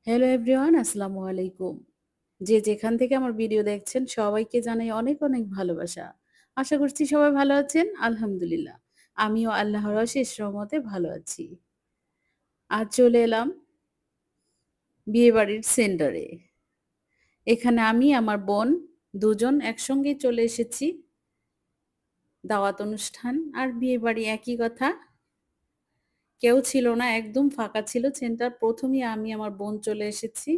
Hello everyone, আসসালামু আলাইকুম। যে যেখান থেকে আমার ভিডিও দেখছেন সবাইকে জানাই অনেক অনেক ভালোবাসা। আশা করছি সবাই ভালো আছেন। আলহামদুলিল্লাহ। আমিও আল্লাহর অশেষ রহমতে ভালো আছি। আজ চলে এলাম বিয়েবাড়ির সেন্টারে। এখানে আমি আমার বোন দুজন একসঙ্গেই চলে এসেছি। দাওয়াত অনুষ্ঠান আর বিয়েবাড়ি একই কথা। কেউ ছিল না, একদম ফাঁকা ছিল সেন্টার। ১ম এই আমি আমার বোন চলে এসেছি।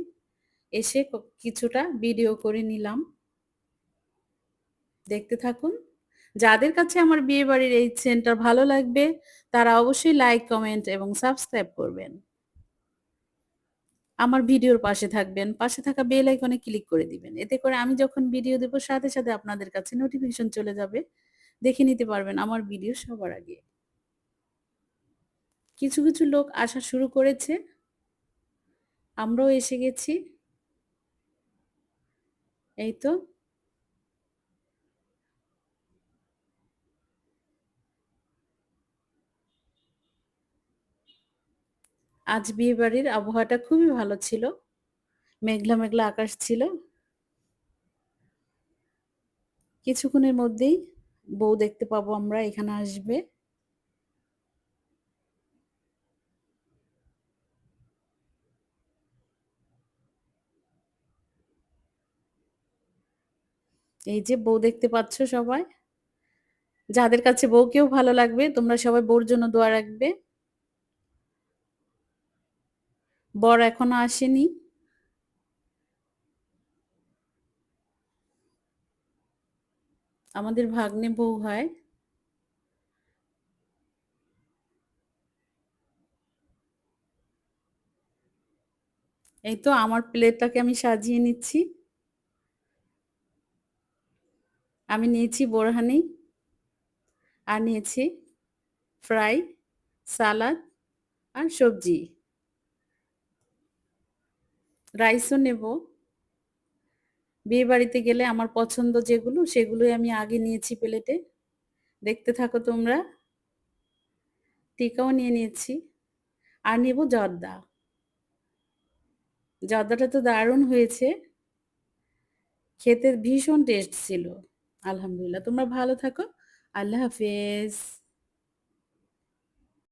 এসে কিছুটা ভিডিও করে নিলাম। দেখতে থাকুন। যাদের কাছে আমার বিয়েবাড়ির এই সেন্টার ভালো লাগবে, তারা অবশ্যই লাইক, কমেন্ট এবং সাবস্ক্রাইব করবেন। আমার ভিডিওর পাশে থাকবেন। পাশে থাকা বেল আইকনে ক্লিক করে দিবেন। এতে করে আমি যখন ভিডিও দেব সাথে, সাথে আপনাদের কাছে নোটিফিকেশন চলে যাবে। দেখে নিতে পারবেন আমার ভিডিও সবার আগে। কিছু, কিছু লোক আসা শুরু করেছে। আমরাও এসে গেছি। এই তো। আজ বিয়েবাড়ির আবহাওয়াটা খুবই ভালো ছিল। মেঘলা, মেঘলা আকাশ ছিল। কিছুক্ষণের মধ্যেই বউ দেখতে পাবো আমরা, এখানে আসবে। এই যে বউ দেখতে পাচ্ছ সবাই। যাদের কাছে বউকেও ভালো লাগবে তোমরা সবাই বউর জন্য দোয়া রাখবে। বর এখনো আসেনি। আমাদের ভাগ্নে বউ হয়। এই তো আমার প্লেটটাকে আমি সাজিয়ে নিচ্ছি। আমি নিয়েছি বোরহানি আর নিয়েছি ফ্রাই, সালাদ আর সবজি। রাইসও নেব। বিয়ে বাড়িতে গেলে আমার পছন্দ যেগুলো সেগুলোই আমি আগে নিয়েছি প্লেটে। দেখতে থাকো তোমরা। টিকাও নিয়ে নিয়েছি। আর নেব জর্দা। জর্দাটা তো দারুণ হয়েছে। খেতে ভীষণ টেস্ট ছিল। আলহামদুলিল্লাহ। তোমরা ভালো থাকো। আল্লাহ হাফেজ।